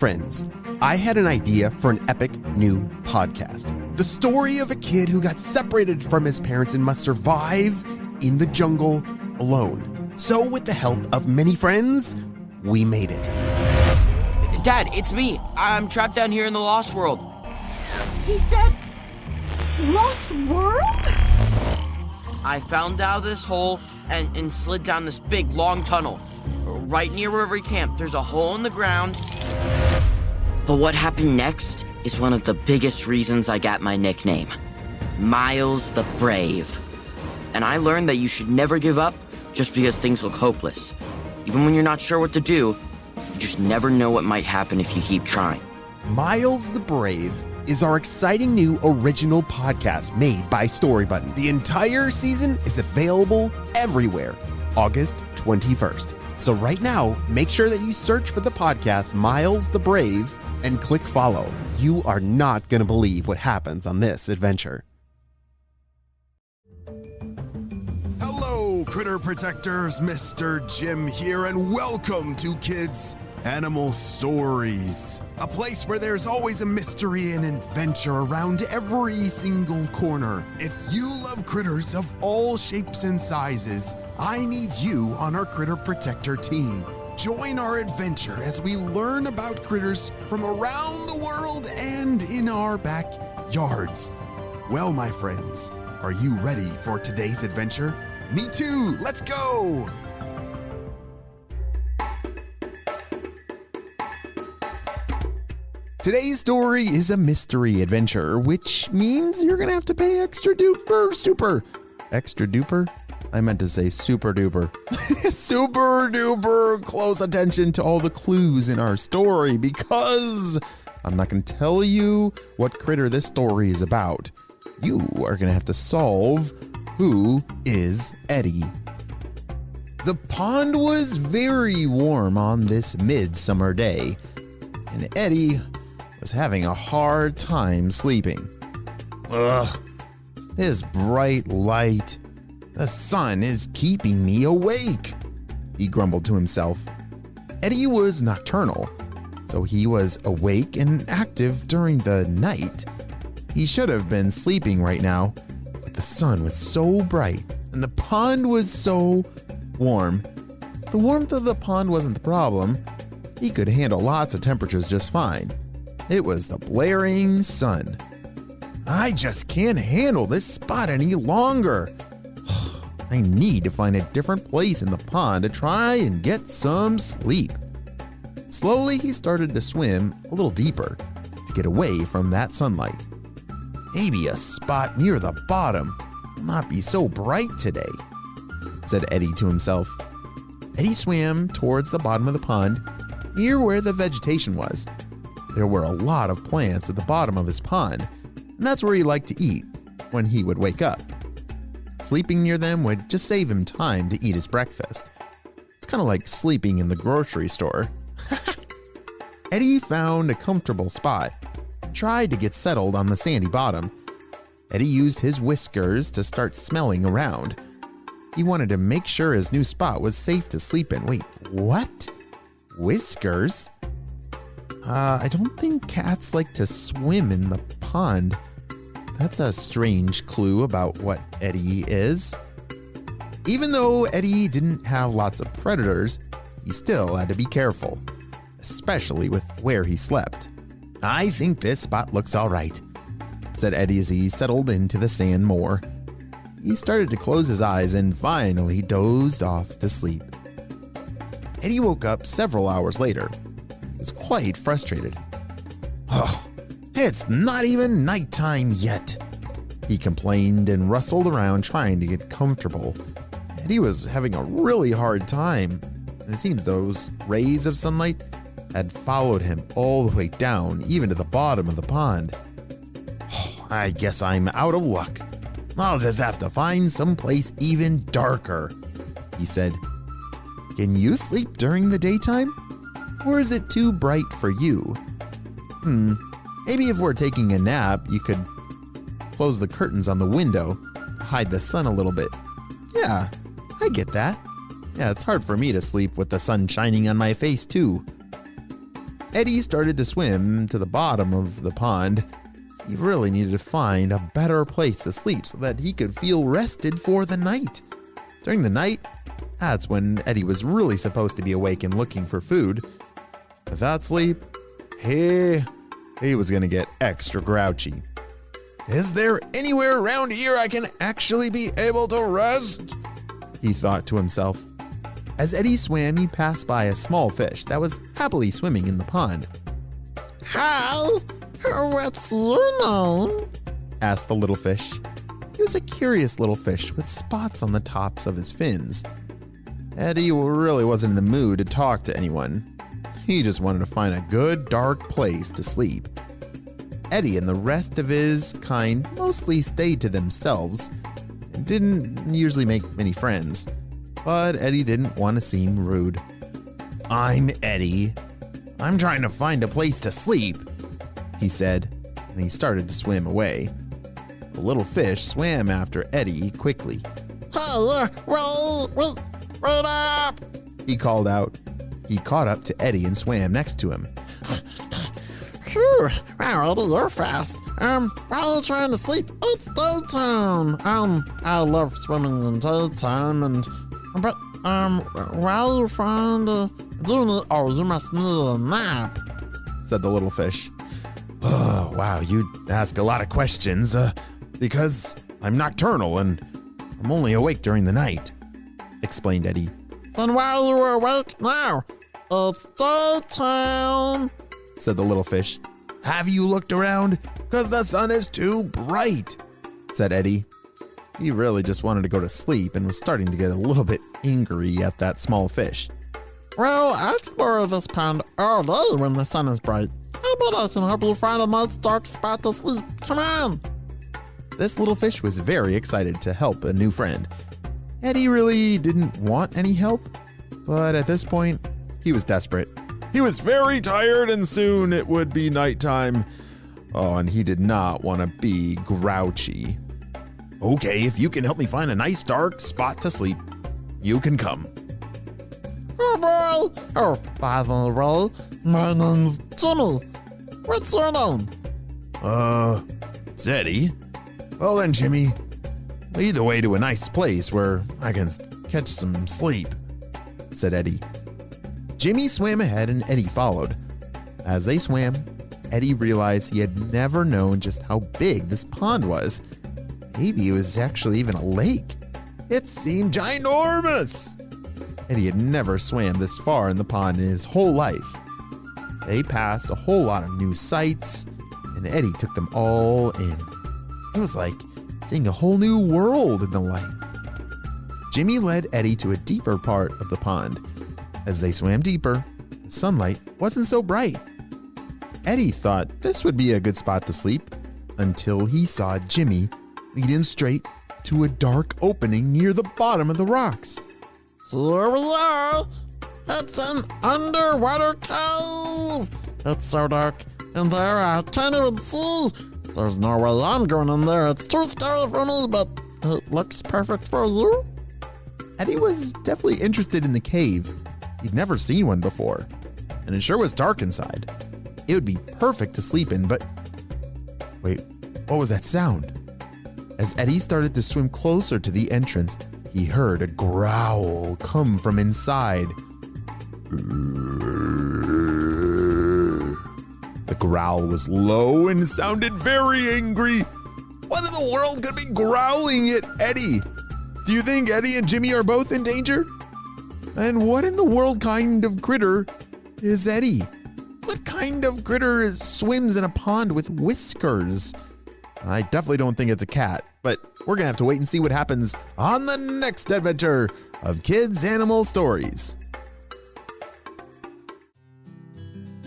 Friends, I had an idea for an epic new podcast. The story of a kid who got separated from his parents and must survive in the jungle alone. So with the help of many friends, we made it. Dad, it's me. I'm trapped down here in the Lost World. He said, Lost World? I found out of this hole and slid down this big, long tunnel. Right near where we camped, there's a hole in the ground. But what happened next is one of the biggest reasons I got my nickname, Miles the Brave. And I learned that you should never give up just because things look hopeless. Even when you're not sure what to do, you just never know what might happen if you keep trying. Miles the Brave is our exciting new original podcast made by Storybutton. The entire season is available everywhere, August 21st. So right now, make sure that you search for the podcast Miles the Brave and click follow. You are not going to believe what happens on this adventure. Hello, critter protectors. Mr. Jim here, and welcome to Kids Animal Stories, a place where there's always a mystery and adventure around every single corner. If you love critters of all shapes and sizes, I need you on our Critter Protector team. Join our adventure as we learn about critters from around the world and in our backyards. Well, my friends, are you ready for today's adventure? Me too, let's go! Today's story is a mystery adventure, which means you're going to have to pay extra duper. I meant to say super duper. Super duper close attention to all the clues in our story, because I'm not going to tell you what critter this story is about. You are going to have to solve who is Eddie. The pond was very warm on this midsummer day, and Eddie was having a hard time sleeping. Ugh, this bright light. The sun is keeping me awake, he grumbled to himself. Eddie was nocturnal, so he was awake and active during the night. He should have been sleeping right now, but the sun was so bright and the pond was so warm. The warmth of the pond wasn't the problem. He could handle lots of temperatures just fine. It was the blaring sun. I just can't handle this spot any longer. I need to find a different place in the pond to try and get some sleep. Slowly, he started to swim a little deeper to get away from that sunlight. Maybe a spot near the bottom will not be so bright today, said Eddie to himself. Eddie swam towards the bottom of the pond, near where the vegetation was. There were a lot of plants at the bottom of his pond, and that's where he liked to eat when he would wake up. Sleeping near them would just save him time to eat his breakfast. It's kind of like sleeping in the grocery store. Eddie found a comfortable spot, tried to get settled on the sandy bottom. Eddie used his whiskers to start smelling around. He wanted to make sure his new spot was safe to sleep in. Wait, what? Whiskers? I don't think cats like to swim in the pond. That's a strange clue about what Eddie is. Even though Eddie didn't have lots of predators, he still had to be careful, especially with where he slept. I think this spot looks all right, said Eddie as he settled into the sand more. He started to close his eyes and finally dozed off to sleep. Eddie woke up several hours later. He was quite frustrated. Oh, it's not even nighttime yet, he complained and rustled around trying to get comfortable. Eddie was having a really hard time, and it seems those rays of sunlight had followed him all the way down, even to the bottom of the pond. Oh, I guess I'm out of luck. I'll just have to find someplace even darker, he said. Can you sleep during the daytime? Or is it too bright for you? Maybe if we're taking a nap, you could close the curtains on the window, hide the sun a little bit. Yeah, I get that. Yeah, it's hard for me to sleep with the sun shining on my face too. Eddie started to swim to the bottom of the pond. He really needed to find a better place to sleep so that he could feel rested for the night. During the night, that's when Eddie was really supposed to be awake and looking for food. Without sleep, he was going to get extra grouchy. Is there anywhere around here I can actually be able to rest? He thought to himself. As Eddie swam, he passed by a small fish that was happily swimming in the pond. Hi, what's your name? Asked the little fish. He was a curious little fish with spots on the tops of his fins. Eddie really wasn't in the mood to talk to anyone. He just wanted to find a good, dark place to sleep. Eddie and the rest of his kind mostly stayed to themselves and didn't usually make many friends. But Eddie didn't want to seem rude. I'm Eddie. I'm trying to find a place to sleep, he said, and he started to swim away. The little fish swam after Eddie quickly. Hey, wait up! He called out. He caught up to Eddie and swam next to him. Phew, wow, Eddie, you're fast. Why are you trying to sleep? It's daytime. I love swimming in daytime but why are you trying to do it? Oh, you must need a nap, said the little fish. Oh, wow, you ask a lot of questions, because I'm nocturnal and I'm only awake during the night, explained Eddie. Then why are you awake now? It's daytime, said the little fish. Have you looked around? 'Cause the sun is too bright, said Eddie. He really just wanted to go to sleep and was starting to get a little bit angry at that small fish. Well, I explore this pond all day when the sun is bright. I bet I can help you find a nice dark spot to sleep. Come on. This little fish was very excited to help a new friend. Eddie really didn't want any help, but at this point, he was desperate. He was very tired and soon it would be nighttime. Oh, and he did not want to be grouchy. Okay, if you can help me find a nice dark spot to sleep, you can come. Oh boy! Oh, by the way, my name's Jimmy. What's your name? It's Eddie. Well then, Jimmy, lead the way to a nice place where I can catch some sleep, said Eddie. Jimmy swam ahead and Eddie followed. As they swam, Eddie realized he had never known just how big this pond was. Maybe it was actually even a lake. It seemed ginormous. Eddie had never swam this far in the pond in his whole life. They passed a whole lot of new sights, and Eddie took them all in. It was like seeing a whole new world in the light. Jimmy led Eddie to a deeper part of the pond. As they swam deeper, the sunlight wasn't so bright. Eddie thought this would be a good spot to sleep until he saw Jimmy lead him straight to a dark opening near the bottom of the rocks. Here we are. It's an underwater cave. It's so dark in there I can't even see. There's no way I'm going in there. It's too scary for me, but it looks perfect for you. Eddie was definitely interested in the cave. He'd never seen one before, and it sure was dark inside. It would be perfect to sleep in, but wait, what was that sound? As Eddie started to swim closer to the entrance, he heard a growl come from inside. The growl was low and sounded very angry. What in the world could be growling at Eddie? Do you think Eddie and Jimmy are both in danger? And what in the world kind of critter is Eddie? What kind of critter swims in a pond with whiskers? I definitely don't think it's a cat, but we're gonna have to wait and see what happens on the next adventure of Kids Animal Stories.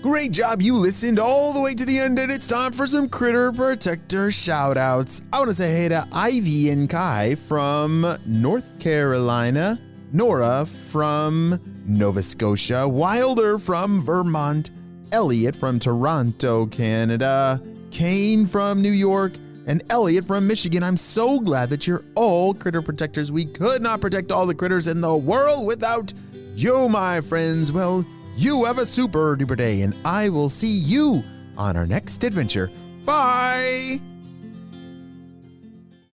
Great job, you listened all the way to the end, and it's time for some Critter Protector shout-outs. I want to say hey to Ivy and Kai from North Carolina, Nora from Nova Scotia, Wilder from Vermont, Elliot from Toronto, Canada, Kane from New York, and Elliot from Michigan. I'm so glad that you're all critter protectors. We could not protect all the critters in the world without you, my friends. Well, You have a super duper day, and I will see you on our next adventure. Bye!